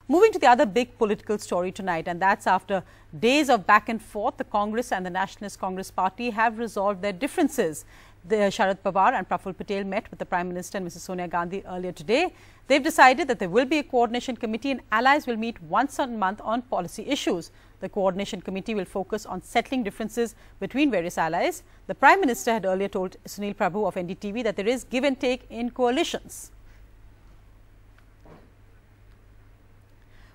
Moving to the other big political story tonight, and that's after days of back and forth, the Congress and the Nationalist Congress Party have resolved their differences. Sharad Pawar and Praful Patel met with the Prime Minister and Mrs. Sonia Gandhi earlier today. They've decided that there will be a coordination committee and allies will meet once a month on policy issues. The coordination committee will focus on settling differences between various allies. The Prime Minister had earlier told Sunil Prabhu of NDTV that there is give and take in coalitions.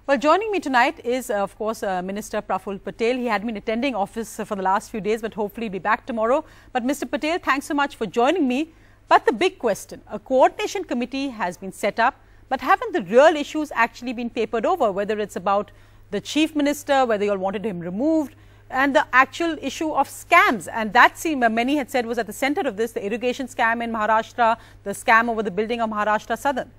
Well, joining me tonight is, of course, Minister Praful Patel. He had been attending office for the last few days, but hopefully be back tomorrow. But Mr. Patel, thanks so much for joining me. But the big question, a coordination committee has been set up, but haven't the real issues actually been papered over, whether it's about the Chief Minister, whether you all wanted him removed, and the actual issue of scams. And that many had said was at the center of this, the irrigation scam in Maharashtra, the scam over the building of Maharashtra Southern.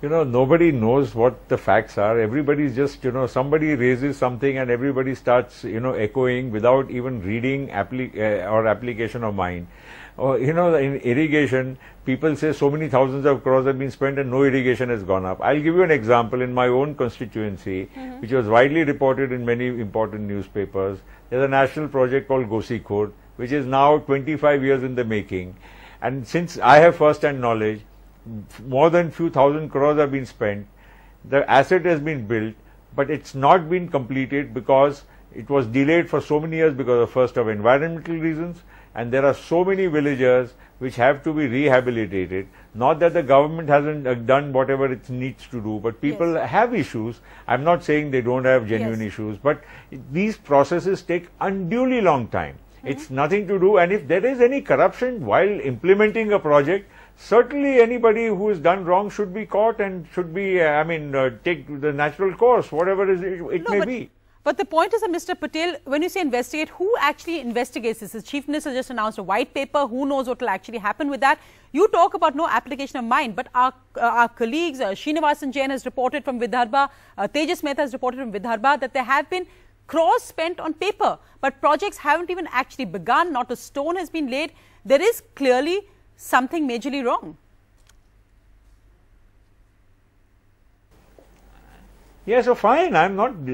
You know, nobody knows what the facts are. Everybody's just, somebody raises something and everybody starts, echoing without even reading or application of mind. In irrigation, people say so many thousands of crores have been spent and no irrigation has gone up. I'll give you an example in my own constituency, which was widely reported in many important newspapers. There's a national project called Gosikhurd, which is now 25 years in the making. And since I have first-hand knowledge, more than few thousand crores have been spent. The asset has been built, but it's not been completed because it was delayed for so many years because of environmental reasons, and there are so many villagers which have to be rehabilitated. Not that the government hasn't done whatever it needs to do, but people have issues. I'm not saying they don't have genuine issues, but these processes take unduly long time. It's nothing to do, and if there is any corruption while implementing a project, certainly anybody who has done wrong should be caught and should be, take the natural course, whatever it may be. But the point is that, Mr. Patel, when you say investigate, who actually investigates this? The Chief Minister just announced a white paper. Who knows what will actually happen with that? You talk about no application of mind, but our colleagues, Srinivasan Jain has reported from Vidarbha, Tejas Mehta has reported from Vidarbha that there have been crores spent on paper, but projects haven't even actually begun. Not a stone has been laid. There is clearly something majorly wrong. Yeah, so fine.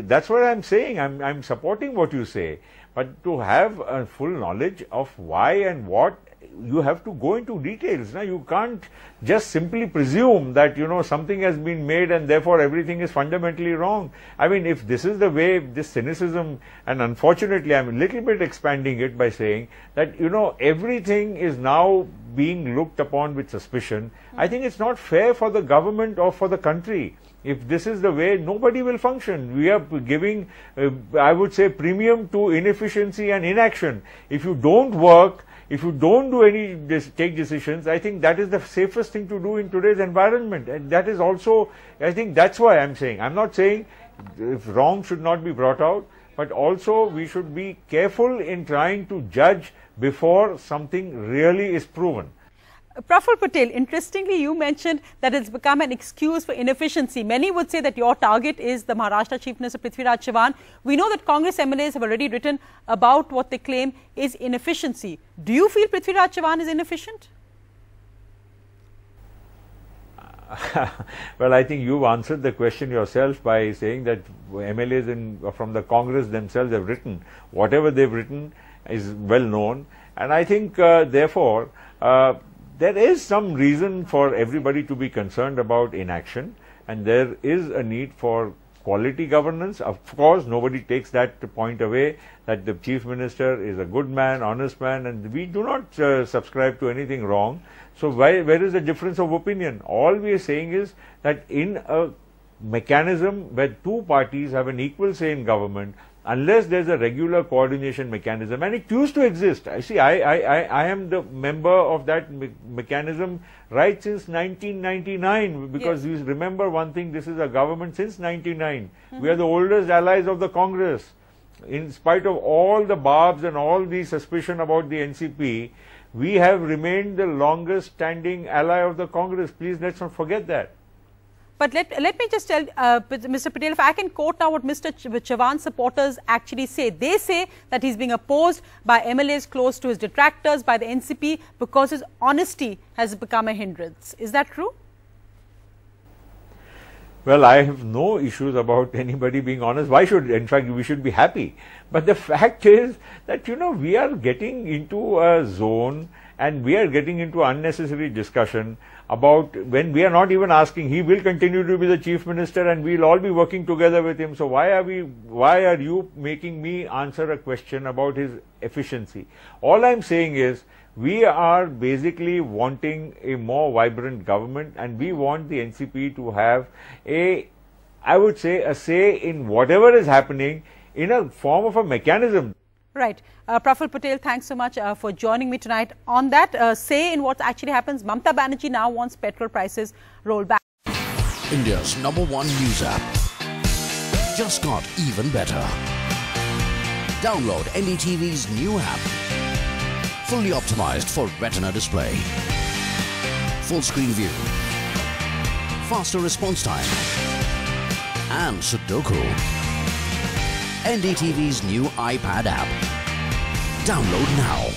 That's what I'm saying. I'm supporting what you say. But to have a full knowledge of why and what, you have to go into details. Now, you can't just simply presume that, something has been made and therefore everything is fundamentally wrong. I mean, if this is the way, this cynicism, and unfortunately, I'm a little bit expanding it by saying that, everything is now being looked upon with suspicion. I think it's not fair for the government or for the country. If this is the way, nobody will function. We are giving, I would say, premium to inefficiency and inaction. If you don't work, if you don't take decisions, I think that is the safest thing to do in today's environment. And that is also, I think that's why I'm saying, I'm not saying if wrong should not be brought out, but also we should be careful in trying to judge before something really is proven. Praful Patel, interestingly, you mentioned that it's become an excuse for inefficiency. Many would say that your target is the Maharashtra Chief Minister Prithviraj Chavan. We know that Congress MLAs have already written about what they claim is inefficiency. Do you feel Prithviraj Chavan is inefficient? Well, I think you've answered the question yourself by saying that MLAs from the Congress themselves have written. Whatever they've written is well known. And I think, therefore, there is some reason for everybody to be concerned about inaction, and there is a need for quality governance. Of course, nobody takes that point away, that the Chief Minister is a good man, honest man, and we do not subscribe to anything wrong. So where is the difference of opinion? All we are saying is that in a mechanism where two parties have an equal say in government, unless there's a regular coordination mechanism, and it used to exist. I am the member of that mechanism right since 1999, because you remember one thing, this is a government since 99. We are the oldest allies of the Congress. In spite of all the barbs and all the suspicion about the NCP, we have remained the longest standing ally of the Congress. Please let's not forget that. But let me just tell Mr. Patel, if I can quote now what Mr. Chavan's supporters actually say. They say that he's being opposed by MLAs close to his detractors, by the NCP, because his honesty has become a hindrance. Is that true? Well, I have no issues about anybody being honest. Why should, in fact, we should be happy. But the fact is that, we are getting into a zone and we are getting into unnecessary discussion about when we are not even asking. He will continue to be the chief minister and we'll all be working together with him. So why are you making me answer a question about his efficiency? All I'm saying is, we are basically wanting a more vibrant government and we want the NCP to have I would say, a say in whatever is happening in a form of a mechanism. Right. Praful Patel, thanks so much for joining me tonight. On that, say in what actually happens, Mamata Banerjee now wants petrol prices rolled back. India's #1 news app just got even better. Download NDTV's new app. Fully optimized for retina display, full screen view, faster response time, and Sudoku. NDTV's new iPad app. Download now.